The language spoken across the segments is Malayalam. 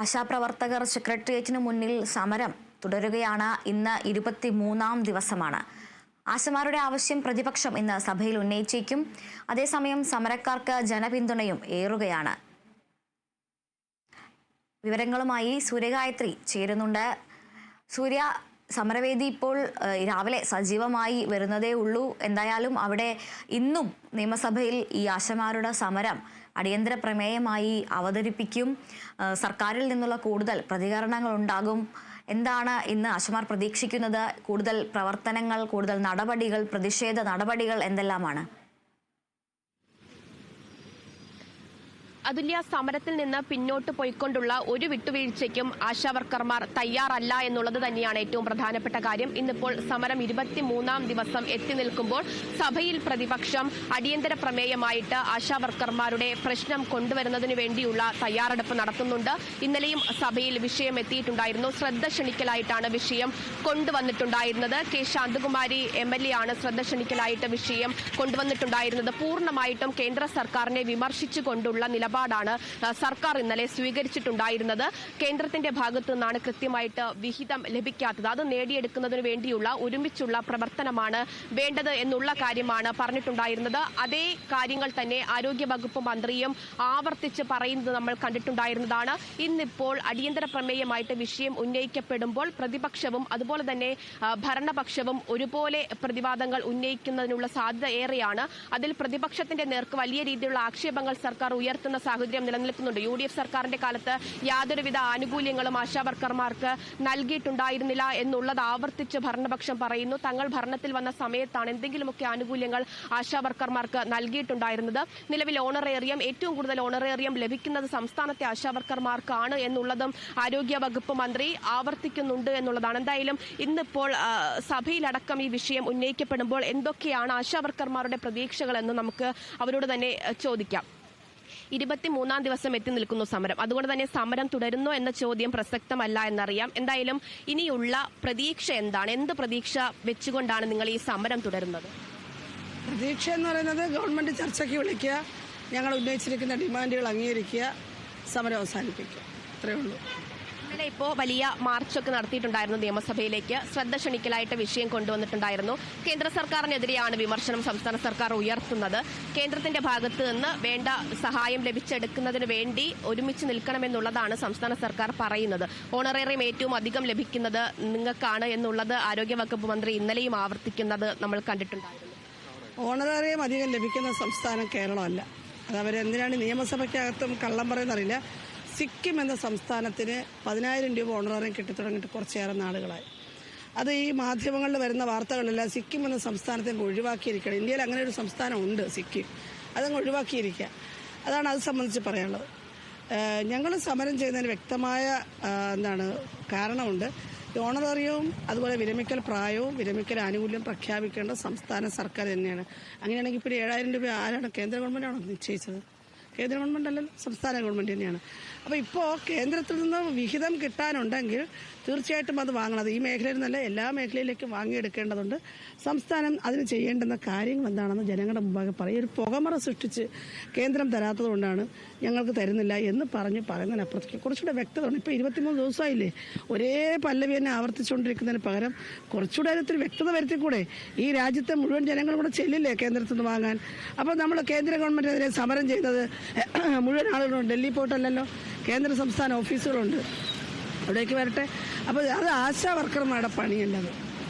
ആശാപ്രവർത്തകർ സെക്രട്ടേറിയറ്റിന് മുന്നിൽ സമരം തുടരുകയാണ്. ഇന്ന് 23-ാം ദിവസമാണ്. ആശമാരുടെ ആവശ്യം പ്രതിപക്ഷം ഇന്ന് സഭയിൽ ഉന്നയിച്ചേക്കും. അതേസമയം സമരക്കാർക്ക് ജനപിന്തുണയും ഏറുകയാണ്. വിവരങ്ങളുമായി സൂര്യഗായത്രി ചേരുന്നുണ്ട്. സൂര്യ, സമരവേദി ഇപ്പോൾ രാവിലെ സജീവമായി വരുന്നതേ ഉള്ളൂ. എന്തായാലും അവിടെ ഇന്നും നിയമസഭയിൽ ഈ ആശമാരുടെ സമരം അടിയന്തര പ്രമേയമായി അവതരിപ്പിക്കും. സർക്കാരിൽ നിന്നുള്ള കൂടുതൽ പ്രതികരണങ്ങൾ ഉണ്ടാകും. എന്താണ് ഇന്ന് ആശമാർ പ്രതീക്ഷിക്കുന്നത്? കൂടുതൽ പ്രവർത്തനങ്ങൾ, കൂടുതൽ നടപടികൾ, പ്രതിഷേധ നടപടികൾ എന്തെല്ലാമാണ്? അതുല്യ, സമരത്തിൽ നിന്ന് പിന്നോട്ട് പോയിക്കൊണ്ടുള്ള ഒരു വിട്ടുവീഴ്ചയ്ക്കും ആശാവർക്കർമാർ തയ്യാറല്ല എന്നുള്ളത് തന്നെയാണ് ഏറ്റവും പ്രധാനപ്പെട്ട കാര്യം. ഇന്നിപ്പോൾ സമരം 23-ാം ദിവസം എത്തി നിൽക്കുമ്പോൾ സഭയിൽ പ്രതിപക്ഷം അടിയന്തര പ്രമേയമായിട്ട് ആശാവർക്കർമാരുടെ പ്രശ്നം കൊണ്ടുവരുന്നതിന് വേണ്ടിയുള്ള തയ്യാറെടുപ്പ് നടത്തുന്നുണ്ട്. ഇന്നലെയും സഭയിൽ വിഷയം എത്തിയിട്ടുണ്ടായിരുന്നു. ശ്രദ്ധ ക്ഷണിക്കലായിട്ടാണ് വിഷയം കൊണ്ടുവന്നിട്ടുണ്ടായിരുന്നത്. കെ ശാന്തകുമാരി MLA ആണ് ശ്രദ്ധ ക്ഷണിക്കലായിട്ട് വിഷയം കൊണ്ടുവന്നിട്ടുണ്ടായിരുന്നത്. പൂർണ്ണമായിട്ടും കേന്ദ്ര സർക്കാരിനെ വിമർശിച്ചുകൊണ്ടുള്ള നിലപാടാണ് സർക്കാർ ഇന്നലെ സ്വീകരിച്ചിട്ടുണ്ടായിരുന്നത്. കേന്ദ്രത്തിന്റെ ഭാഗത്തു നിന്നാണ് കൃത്യമായിട്ട് വിഹിതം ലഭിക്കാത്തത്. അത് നേടിയെടുക്കുന്നതിന് വേണ്ടിയുള്ള ഒരുമിച്ചുള്ള പ്രവർത്തനമാണ് വേണ്ടത് എന്നുള്ള കാര്യമാണ് പറഞ്ഞിട്ടുണ്ടായിരുന്നത്. അതേ കാര്യങ്ങൾ തന്നെ ആരോഗ്യവകുപ്പ് മന്ത്രിയും ആവർത്തിച്ച് പറയുന്നത് നമ്മൾ കണ്ടിട്ടുണ്ടായിരുന്നതാണ്. ഇന്നിപ്പോൾ അടിയന്തര പ്രമേയമായിട്ട് വിഷയം ഉന്നയിക്കപ്പെടുമ്പോൾ പ്രതിപക്ഷവും അതുപോലെ തന്നെ ഭരണപക്ഷവും ഒരുപോലെ പ്രതിവാദങ്ങൾ ഉന്നയിക്കുന്നതിനുള്ള സാധ്യത ഏറെയാണ്. അതിൽ പ്രതിപക്ഷത്തിന്റെ നേർക്ക് വലിയ രീതിയിലുള്ള ആക്ഷേപങ്ങൾ സർക്കാർ ഉയർത്തുന്ന സാഹചര്യം നിലനിൽക്കുന്നുണ്ട്. UDF സർക്കാരിന്റെ കാലത്ത് യാതൊരുവിധ ആനുകൂല്യങ്ങളും ആശാവർക്കർമാർക്ക് നൽകിയിട്ടുണ്ടായിരുന്നില്ല എന്നുള്ളത് ആവർത്തിച്ച് ഭരണപക്ഷം പറയുന്നു. തങ്ങൾ ഭരണത്തിൽ വന്ന സമയത്താണ് എന്തെങ്കിലുമൊക്കെ ആനുകൂല്യങ്ങൾ ആശാവർക്കർമാർക്ക് നൽകിയിട്ടുണ്ടായിരുന്നത്. നിലവിൽ ഓണറേറിയം, ഏറ്റവും കൂടുതൽ ഓണറേറിയം ലഭിക്കുന്നത് സംസ്ഥാനത്തെ ആശാവർക്കർമാർക്കാണ് എന്നുള്ളതും ആരോഗ്യ വകുപ്പ് മന്ത്രി ആവർത്തിക്കുന്നുണ്ട് എന്നുള്ളതാണ്. എന്തായാലും ഇന്നിപ്പോൾ സഭയിലടക്കം ഈ വിഷയം ഉന്നയിക്കപ്പെടുമ്പോൾ എന്തൊക്കെയാണ് ആശാവർക്കർമാരുടെ പ്രതീക്ഷകൾ എന്ന് നമുക്ക് അവരോട് തന്നെ ചോദിക്കാം. 23-ാം ദിവസം എത്തി നിൽക്കുന്നു സമരം. അതുകൊണ്ട് തന്നെ സമരം തുടരുന്നു എന്ന ചോദ്യം പ്രസക്തമല്ല എന്നറിയാം. എന്തായാലും ഇനിയുള്ള പ്രതീക്ഷ എന്താണ്? എന്ത് പ്രതീക്ഷ വെച്ചുകൊണ്ടാണ് നിങ്ങൾ ഈ സമരം തുടരുന്നത്? പ്രതീക്ഷ എന്ന് പറയുന്നത് ഗവൺമെന്റ് ചർച്ചയ്ക്ക് വിളിക്കുക, ഞങ്ങൾ ഉന്നയിച്ചിരിക്കുന്ന ഡിമാൻഡുകൾ അംഗീകരിക്കുക, സമരം അവസാനിപ്പിക്കുക, അത്രയേ ഉള്ളൂ. ഇന്നലെ ഇപ്പോൾ വലിയ മാർച്ചൊക്കെ നടത്തിയിട്ടുണ്ടായിരുന്നു. നിയമസഭയിലേക്ക് ശ്രദ്ധ ക്ഷണിക്കലായിട്ട് വിഷയം കൊണ്ടുവന്നിട്ടുണ്ടായിരുന്നു. കേന്ദ്ര സർക്കാരിനെതിരെയാണ് വിമർശനം സംസ്ഥാന സർക്കാർ ഉയർത്തുന്നത്. കേന്ദ്രത്തിന്റെ ഭാഗത്ത് നിന്ന് വേണ്ട സഹായം ലഭിച്ചെടുക്കുന്നതിന് വേണ്ടി ഒരുമിച്ച് നിൽക്കണമെന്നുള്ളതാണ് സംസ്ഥാന സർക്കാർ പറയുന്നത്. ഓണറേറിയം ഏറ്റവും അധികം ലഭിക്കുന്നത് നിങ്ങൾക്കാണ് എന്നുള്ളത് ആരോഗ്യവകുപ്പ് മന്ത്രി ഇന്നലെയും ആവർത്തിക്കുന്നത് നമ്മൾ കണ്ടിട്ടുണ്ടായിരുന്നു. ഓണറേറിയം അധികം ലഭിക്കുന്ന സംസ്ഥാനം കേരളമല്ല. അത് അവരെന്തിനാണ് നിയമസഭയ്ക്കകത്തും കള്ളം പറയുന്നറിയില്ല. സിക്കിം എന്ന സംസ്ഥാനത്തിന് 10,000 രൂപ ഓണറേറിയം കിട്ടിത്തുടങ്ങിയിട്ട് കുറച്ചേറെ നാളുകളായി. അത് ഈ മാധ്യമങ്ങളിൽ വരുന്ന വാർത്തകളെല്ലാം സിക്കിം എന്ന സംസ്ഥാനത്തെ ഒഴിവാക്കിയിരിക്കണം. ഇന്ത്യയിൽ അങ്ങനെ ഒരു സംസ്ഥാനം ഉണ്ട്, സിക്കിം. അതങ്ങ് ഒഴിവാക്കിയിരിക്കുക. അതാണ് അത് സംബന്ധിച്ച് പറയാനുള്ളത്. ഞങ്ങൾ സമരം ചെയ്യുന്നതിന് വ്യക്തമായ കാരണമുണ്ട്. ഓണറേറിയവും അതുപോലെ വിരമിക്കൽ പ്രായവും വിരമിക്കൽ ആനുകൂല്യം പ്രഖ്യാപിക്കേണ്ട സംസ്ഥാന സർക്കാർ തന്നെയാണ്. അങ്ങനെയാണെങ്കിൽ ഇപ്പോൾ 7,000 രൂപ ആരാണ്? കേന്ദ്ര ഗവൺമെൻറ്റാണോ നിശ്ചയിച്ചത്? കേന്ദ്ര ഗവൺമെൻറ് അല്ലല്ലോ, സംസ്ഥാന ഗവൺമെൻറ് തന്നെയാണ്. അപ്പോൾ ഇപ്പോൾ കേന്ദ്രത്തിൽ നിന്ന് വിഹിതം കിട്ടാനുണ്ടെങ്കിൽ തീർച്ചയായിട്ടും അത് വാങ്ങണം. അത് ഈ മേഖലയിൽ നിന്നല്ല, എല്ലാ മേഖലയിലേക്കും വാങ്ങിയെടുക്കേണ്ടതുണ്ട്. സംസ്ഥാനം അതിന് ചെയ്യേണ്ടുന്ന കാര്യങ്ങൾ എന്താണെന്ന് ജനങ്ങളുടെ മുമ്പാകെ പറയും. ഒരു പുകമറ സൃഷ്ടിച്ച് കേന്ദ്രം തരാത്തതുകൊണ്ടാണ് ഞങ്ങൾക്ക് തരുന്നില്ല എന്ന് പറയുന്നതിനപ്പുറത്തേക്ക് കുറച്ചുകൂടെ വ്യക്തത ഉണ്ട്. ഇപ്പോൾ 23 ദിവസമായില്ലേ, ഒരേ പല്ലവി തന്നെ ആവർത്തിച്ചുകൊണ്ടിരിക്കുന്നതിന് പകരം കുറച്ചുകൂടെ അതിനൊരു വ്യക്തത വരുത്തിക്കൂടെ? ഈ രാജ്യത്തെ മുഴുവൻ ജനങ്ങളും കൂടെ ചെല്ലില്ലേ കേന്ദ്രത്തിൽ നിന്ന് വാങ്ങാൻ? അപ്പോൾ നമ്മൾ കേന്ദ്ര ഗവൺമെൻറ്റിനെതിരെ സമരം ചെയ്തത് മുഴുവൻ ആളുകളുണ്ട്. ഡൽഹി പോയിട്ടല്ലല്ലോ, കേന്ദ്ര സംസ്ഥാന ഓഫീസുകളുണ്ട്, അവിടേക്ക് വരട്ടെ. അപ്പോൾ അത് ആശാ വർക്കർമാരുടെ പണിയല്ലത്.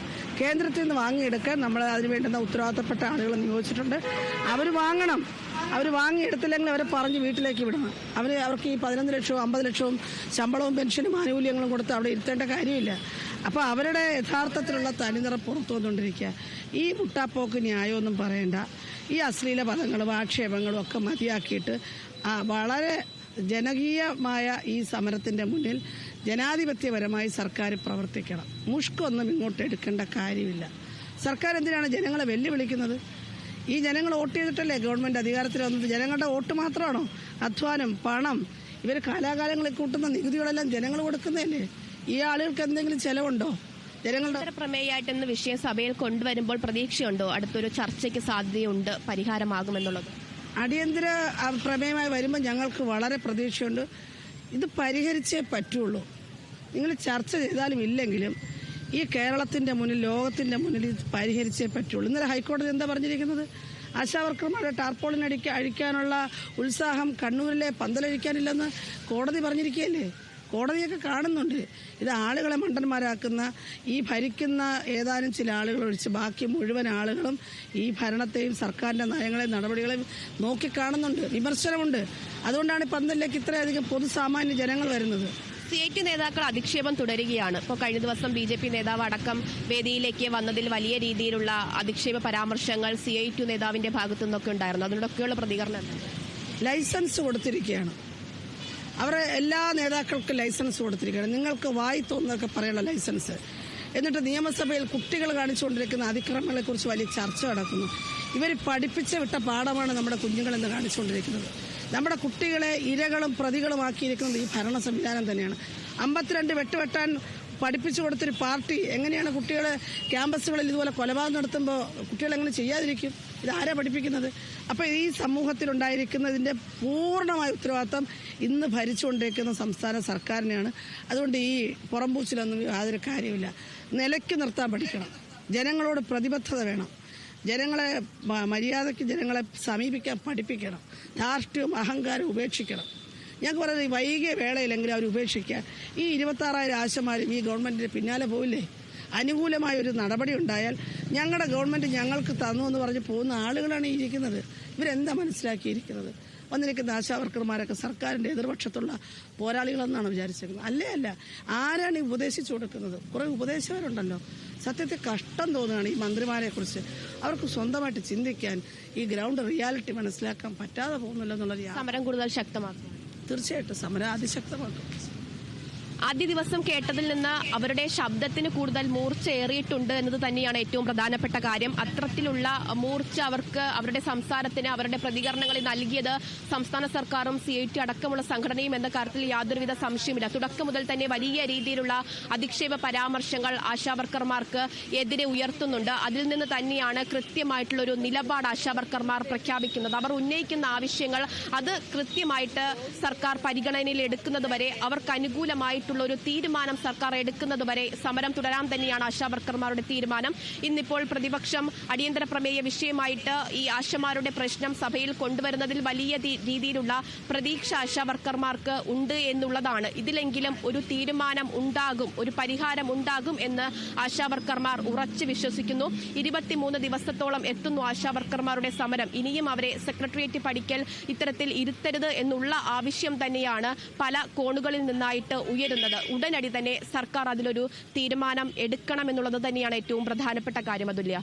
കേന്ദ്രത്തിൽ നിന്ന് വാങ്ങിയെടുക്കാൻ നമ്മൾ അതിന് വേണ്ടുന്ന ഉത്തരവാദിത്തപ്പെട്ട ആളുകളെ നിയോഗിച്ചിട്ടുണ്ട്. അവർ വാങ്ങണം. അവർ വാങ്ങിയെടുത്തില്ലെങ്കിൽ അവരെ പറഞ്ഞ് വീട്ടിലേക്ക് വിടണം. അവർക്ക് ഈ 15 ലക്ഷവും 50 ലക്ഷവും ശമ്പളവും പെൻഷനും ആനുകൂല്യങ്ങളും കൊടുത്ത് അവിടെ ഇരുത്തേണ്ട കാര്യമില്ല. അപ്പോൾ അവരുടെ യഥാർത്ഥത്തിലുള്ള തനിനിറം പുറത്തു വന്നുകൊണ്ടിരിക്കുക. ഈ മുട്ടാപ്പോക്ക് ന്യായമൊന്നും പറയേണ്ട. ഈ അശ്ലീല പദങ്ങളും ആക്ഷേപങ്ങളും ഒക്കെ മതിയാക്കിയിട്ട് വളരെ ജനകീയമായ ഈ സമരത്തിൻ്റെ മുന്നിൽ ജനാധിപത്യപരമായി സർക്കാർ പ്രവർത്തിക്കണം. മുഷ്കൊന്നും ഇങ്ങോട്ട് എടുക്കേണ്ട കാര്യമില്ല. സർക്കാർ എന്തിനാണ് ജനങ്ങളെ വെല്ലുവിളിക്കുന്നത്? ഈ ജനങ്ങൾ വോട്ട് ചെയ്തിട്ടല്ലേ ഗവൺമെൻറ് അധികാരത്തിൽ വന്നത്? ജനങ്ങളുടെ വോട്ട് മാത്രമാണോ? അധ്വാനം, പണം, ഇവർ കാലാകാലങ്ങളിൽ കൂട്ടുന്ന നികുതികളെല്ലാം ജനങ്ങൾ കൊടുക്കുന്നതല്ലേ? ഈ ആളുകൾക്ക് എന്തെങ്കിലും ചെലവുണ്ടോ? ജനങ്ങളുടെ പ്രമേയമായിട്ടെന്ന് വിഷയം സഭയിൽ കൊണ്ടുവരുമ്പോൾ പ്രതീക്ഷയുണ്ടോ അടുത്തൊരു ചർച്ചയ്ക്ക് സാധ്യതയുണ്ട്, പരിഹാരമാകുമെന്നുള്ളത്? അടിയന്തര പ്രമേയമായി വരുമ്പോൾ ഞങ്ങൾക്ക് വളരെ പ്രതീക്ഷയുണ്ട്. ഇത് പരിഹരിച്ചേ പറ്റുള്ളൂ. നിങ്ങൾ ചർച്ച ചെയ്താലും ഇല്ലെങ്കിലും ഈ കേരളത്തിൻ്റെ മുന്നിൽ, ലോകത്തിൻ്റെ മുന്നിൽ ഇത് പരിഹരിച്ചേ പറ്റുള്ളൂ. ഇന്നലെ ഹൈക്കോടതി എന്താ പറഞ്ഞിരിക്കുന്നത്? ആശാവർക്കർമാരുടെ ടാർപോളിൻ അഴിക്കാനുള്ള ഉത്സാഹം കണ്ണൂരിലെ പന്തലഴിക്കാനില്ലെന്ന് കോടതി പറഞ്ഞിരിക്കുകയല്ലേ? കോടതിയൊക്കെ കാണുന്നുണ്ട്. ഇത് ആളുകളെ മണ്ടന്മാരാക്കുന്ന, ഈ ഭരിക്കുന്ന ഏതാനും ചില ആളുകൾ ഒഴിച്ച് ബാക്കി മുഴുവൻ ആളുകളും ഈ ഭരണത്തെയും സർക്കാരിൻ്റെ നയങ്ങളെയും നടപടികളെയും നോക്കിക്കാണുന്നുണ്ട്, വിമർശനമുണ്ട്. അതുകൊണ്ടാണ് പന്തലിലേക്ക് ഇത്രയധികം പൊതുസാമാന്യ ജനങ്ങൾ വരുന്നത്. CIT നേതാക്കൾ അധിക്ഷേപം തുടരുകയാണ്. ഇപ്പോൾ കഴിഞ്ഞ ദിവസം BJP നേതാവ് അടക്കം വേദിയിലേക്ക് വന്നതിൽ വലിയ രീതിയിലുള്ള അധിക്ഷേപ പരാമർശങ്ങൾ CIT നേതാവിന്റെ ഭാഗത്തു നിന്നൊക്കെ ഉണ്ടായിരുന്നു. അതിനോടൊക്കെയുള്ള പ്രതികരണം ലൈസൻസ് കൊടുത്തിരിക്കുകയാണ്. അവരെ എല്ലാ നേതാക്കൾക്കും ലൈസൻസ് കൊടുത്തിരിക്കുകയാണ്. നിങ്ങൾക്ക് വായി തോന്നുന്നതൊക്കെ പറയാനുള്ള ലൈസൻസ്. എന്നിട്ട് നിയമസഭയിൽ കുട്ടികൾ കാണിച്ചുകൊണ്ടിരിക്കുന്ന അതിക്രമങ്ങളെക്കുറിച്ച് വലിയ ചർച്ച നടക്കുന്നു. ഇവർ പഠിപ്പിച്ച് വിട്ട പാഠമാണ് നമ്മുടെ കുഞ്ഞുങ്ങളെന്ന് കാണിച്ചുകൊണ്ടിരിക്കുന്നത്. നമ്മുടെ കുട്ടികളെ ഇരകളും പ്രതികളുമാക്കിയിരിക്കുന്നത് ഈ ഭരണ സംവിധാനം തന്നെയാണ്. 52 വെട്ടുവെട്ടാൻ പഠിപ്പിച്ചു കൊടുത്തൊരു പാർട്ടി എങ്ങനെയാണ് കുട്ടികളെ ക്യാമ്പസുകളിൽ ഇതുപോലെ കൊലപാതകം നടത്തുമ്പോൾ കുട്ടികളെങ്ങനെ ചെയ്യാതിരിക്കും? ഇതാരാ പഠിപ്പിക്കുന്നത്? അപ്പോൾ ഈ സമൂഹത്തിലുണ്ടായിരിക്കുന്നതിൻ്റെ പൂർണ്ണമായ ഉത്തരവാദിത്തം ഇന്ന് ഭരിച്ചുകൊണ്ടിരിക്കുന്ന സംസ്ഥാന സർക്കാരിനെയാണ്. അതുകൊണ്ട് ഈ പുറംപൂച്ചിലൊന്നും യാതൊരു കാര്യമില്ല. നിലയ്ക്ക് നിർത്താൻ പഠിക്കണം. ജനങ്ങളോട് പ്രതിബദ്ധത വേണം. ജനങ്ങളെ മര്യാദയ്ക്ക് ജനങ്ങളെ സമീപിക്കാൻ പഠിപ്പിക്കണം. ധാർഷ്ട്യവും അഹങ്കാരവും ഉപേക്ഷിക്കണം. ഞങ്ങൾക്ക് പറയുന്നത് വൈകിയ വേളയിലെങ്കിലും അവർ ഉപേക്ഷിക്കുക. ഈ 26,000 ആശമാരും ഈ ഗവൺമെൻറ്റിന് പിന്നാലെ പോയില്ലേ? അനുകൂലമായൊരു നടപടി ഉണ്ടായാൽ ഞങ്ങളുടെ ഗവൺമെൻറ് ഞങ്ങൾക്ക് തന്നു എന്ന് പറഞ്ഞ് പോകുന്ന ആളുകളാണ് ഈ ഇരിക്കുന്നത്. ഇവരെന്താ മനസ്സിലാക്കിയിരിക്കുന്നത്? വന്നിരിക്കുന്ന ആശാവർക്കർമാരൊക്കെ സർക്കാരിൻ്റെ എതിർപക്ഷത്തുള്ള പോരാളികളെന്നാണ് വിചാരിച്ചിരിക്കുന്നത്. അല്ല. ആരാണ് ഈ ഉപദേശിച്ചു കൊടുക്കുന്നത്? കുറേ ഉപദേശകരുണ്ടല്ലോ. സത്യത്തിൽ കഷ്ടം തോന്നുകയാണ് ഈ മന്ത്രിമാരെക്കുറിച്ച്. അവർക്ക് സ്വന്തമായിട്ട് ചിന്തിക്കാൻ, ഈ ഗ്രൗണ്ട് റിയാലിറ്റി മനസ്സിലാക്കാൻ പറ്റാതെ പോകുന്നില്ല എന്നുള്ളത്. സമരം കൂടുതൽ ശക്തമാക്കും. തീർച്ചയായിട്ടും സമരം അതിശക്തമാക്കും. ആദ്യ ദിവസം കേട്ടതിൽ നിന്ന് അവരുടെ ശബ്ദത്തിന് കൂടുതൽ മൂർച്ചയേറിയിട്ടുണ്ട് എന്നത് തന്നെയാണ് ഏറ്റവും പ്രധാനപ്പെട്ട കാര്യം. അത്തരത്തിലുള്ള മൂർച്ച അവർക്ക് അവരുടെ സംസാരത്തിന്, അവരുടെ പ്രതികരണങ്ങളിൽ നൽകിയത് സംസ്ഥാന സർക്കാരും CIT അടക്കമുള്ള സംഘടനയും എന്ന കാര്യത്തിൽ യാതൊരുവിധ സംശയമില്ല. തുടക്കം മുതൽ തന്നെ വലിയ രീതിയിലുള്ള അധിക്ഷേപ പരാമർശങ്ങൾ ആശാവർക്കർമാർക്ക് എതിരെ ഉയർത്തുന്നുണ്ട്. അതിൽ നിന്ന് തന്നെയാണ് കൃത്യമായിട്ടുള്ള ഒരു നിലപാട് ആശാവർക്കർമാർ പ്രഖ്യാപിക്കുന്നത്. അവർ ഉന്നയിക്കുന്ന ആവശ്യങ്ങൾ അത് കൃത്യമായിട്ട് സർക്കാർ പരിഗണനയിൽ എടുക്കുന്നതുവരെ, അവർക്ക് അനുകൂലമായി ഒരു തീരുമാനം സർക്കാർ എടുക്കുന്നത് വരെ സമരം തുടരാൻ തന്നെയാണ് ആശാവർക്കർമാരുടെ തീരുമാനം. ഇന്നിപ്പോൾ പ്രതിപക്ഷം അടിയന്തര പ്രമേയ വിഷയമായിട്ട് ഈ ആശമാരുടെ പ്രശ്നം സഭയിൽ കൊണ്ടുവരുന്നതിൽ വലിയ രീതിയിലുള്ള പ്രതീക്ഷ ആശാവർക്കർമാർക്ക് ഉണ്ട് എന്നുള്ളതാണ്. ഇതിലെങ്കിലും ഒരു തീരുമാനം ഉണ്ടാകും, ഒരു പരിഹാരം ഉണ്ടാകും എന്ന് ആശാവർക്കർമാർ ഉറച്ചു വിശ്വസിക്കുന്നു. 23 ദിവസത്തോളം എത്തുന്നു ആശാവർക്കർമാരുടെ സമരം. ഇനിയും അവരെ സെക്രട്ടേറിയറ്റ് പടിക്കൽ ഇത്തരത്തിൽ ഇരുത്തരുത് എന്നുള്ള ആവശ്യം തന്നെയാണ് പല കോണുകളിൽ നിന്നായിട്ട് ഉയരുന്നത്. ഉടനടി തന്നെ സർക്കാർ അതിലൊരു തീരുമാനം എടുക്കണമെന്നുള്ളത് തന്നെയാണ് ഏറ്റവും പ്രധാനപ്പെട്ട കാര്യം. അതുല്യ.